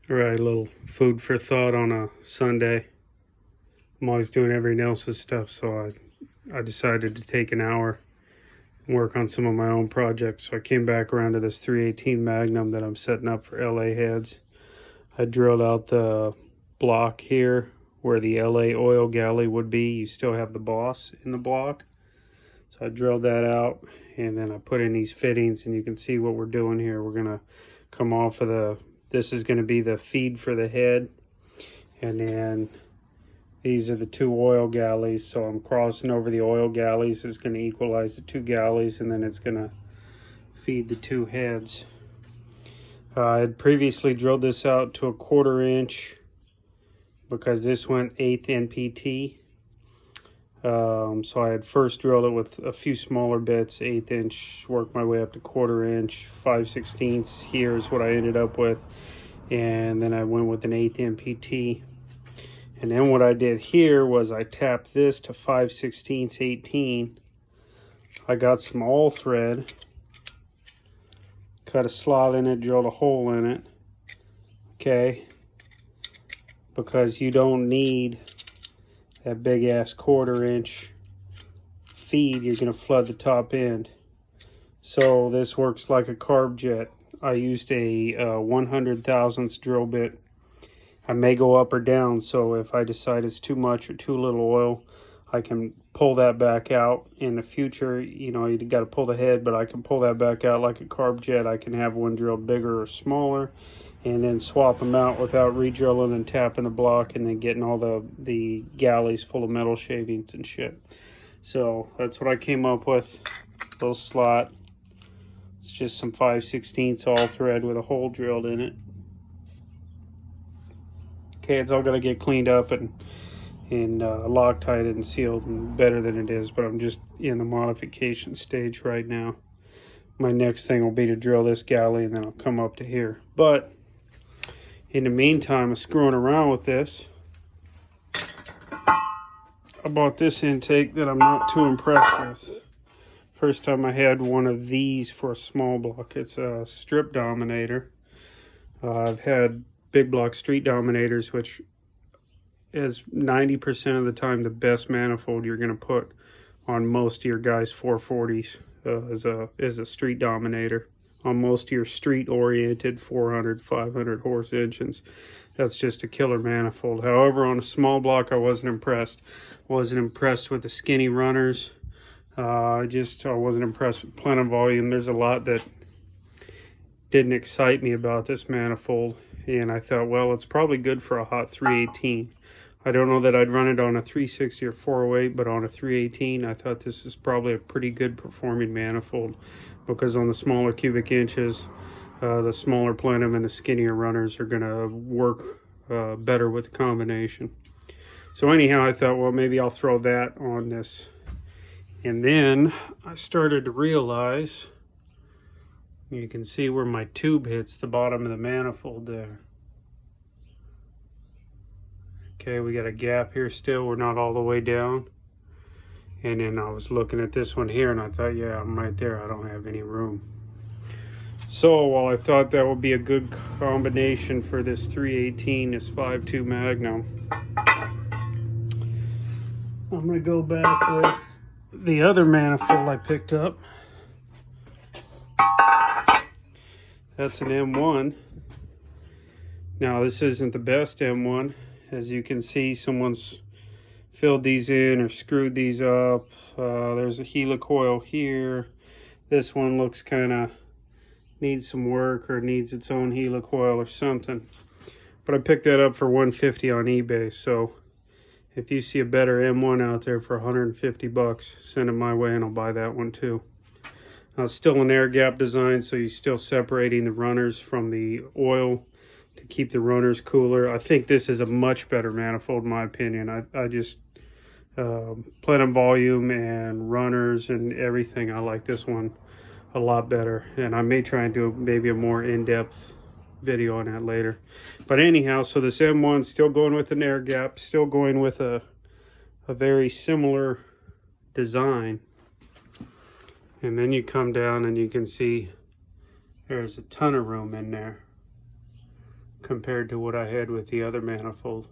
All right, a little food for thought on a Sunday. I'm always doing everyone else's stuff, so I decided to take an hour and work on some of my own projects. So I came back around to this 318 Magnum that I'm setting up for LA heads. I drilled out the block here where the LA oil galley would be. You still have the boss in the block. So I drilled that out, and then I put in these fittings, and you can see what we're doing here. We're gonna come off of this is gonna be the feed for the head, and then these are the two oil galleys. So I'm crossing over the oil galleys. It's gonna equalize the two galleys, and then it's gonna feed the two heads. I had previously drilled this out to a 1/4 inch because this went 1/8 NPT. So I had first drilled it with a few smaller bits, 1/8 inch, worked my way up to 1/4 inch, 5/16 here's what I ended up with, and then I went with an 1/8 NPT. And then what I did here was I tapped this to 5/16 18. I got some all thread, cut a slot in it, drilled a hole in it, okay, because you don't need that big ass 1/4 inch feed. You're going to flood the top end. So this works like a carb jet. I used a 100 thousandths drill bit. I may go up or down, so if I decide it's too much or too little oil, I can pull that back out in the future. You know, you got to pull the head, but I can pull that back out like a carb jet. I can have one drilled bigger or smaller, and then swap them out without re-drilling and tapping the block and then getting all the galleys full of metal shavings and shit. So that's what I came up with. Little slot. It's just some 5/16 all thread with a hole drilled in it. Okay, it's all gonna get cleaned up and Loctited and sealed and better than it is, but I'm just in the modification stage right now. My next thing will be to drill this galley, and then I'll come up to here. But in the meantime of screwing around with this, I bought this intake that I'm not too impressed with. First time I had one of these for a small block. It's a strip dominator. I've had big block street dominators, which is 90% of the time the best manifold you're going to put on most of your guys' 440s as a street dominator. On most of your street-oriented 400, 500 horse engines, that's just a killer manifold. However, on a small block, I wasn't impressed. Wasn't impressed with the skinny runners. I wasn't impressed with plenum volume. There's a lot that didn't excite me about this manifold, and I thought, well, it's probably good for a hot 318. I don't know that I'd run it on a 360 or 408, but on a 318, I thought this is probably a pretty good performing manifold, because on the smaller cubic inches, the smaller plenum and the skinnier runners are going to work better with the combination. So anyhow, I thought, well, maybe I'll throw that on this. And then I started to realize, you can see where my tube hits the bottom of the manifold there. Okay, we got a gap here still. We're not all the way down. And then I was looking at this one here, and I thought, yeah, I'm right there. I don't have any room. So while I thought that would be a good combination for this 318, this 5.2 Magnum, I'm going to go back with the other manifold I picked up. That's an M1. Now, this isn't the best M1. As you can see, someone's filled these in or screwed these up. There's a helicoil here. This one looks kind of needs some work, or needs its own helicoil or something. But I picked that up for $150 on eBay. So if you see a better M1 out there for 150 bucks, send it my way and I'll buy that one too. It's still an air gap design, so you're still separating the runners from the oil to keep the runners cooler. I think this is a much better manifold in my opinion. I just plenum volume and runners and everything, I like this one a lot better, and I may try and do maybe a more in-depth video on that later. But anyhow, so this M1 still going with an air gap, still going with a very similar design. And then you come down and you can see there's a ton of room in there. compared to what I had with the other manifold.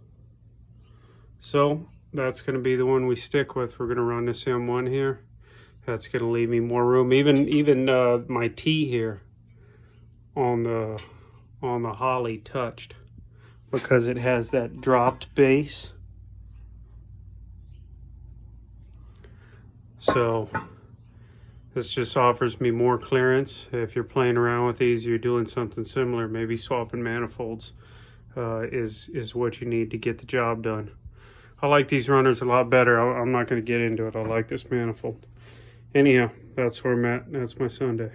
So that's going to be the one we stick with. We're going to run this M1 here. That's going to leave me more room. Even my T here on the Holly touched, because it has that dropped base. So this just offers me more clearance. If you're playing around with these, you're doing something similar, maybe swapping manifolds is what you need to get the job done. I like these runners a lot better. I'm not going to get into it. I like this manifold. Anyhow, that's where I'm at. That's my Sunday.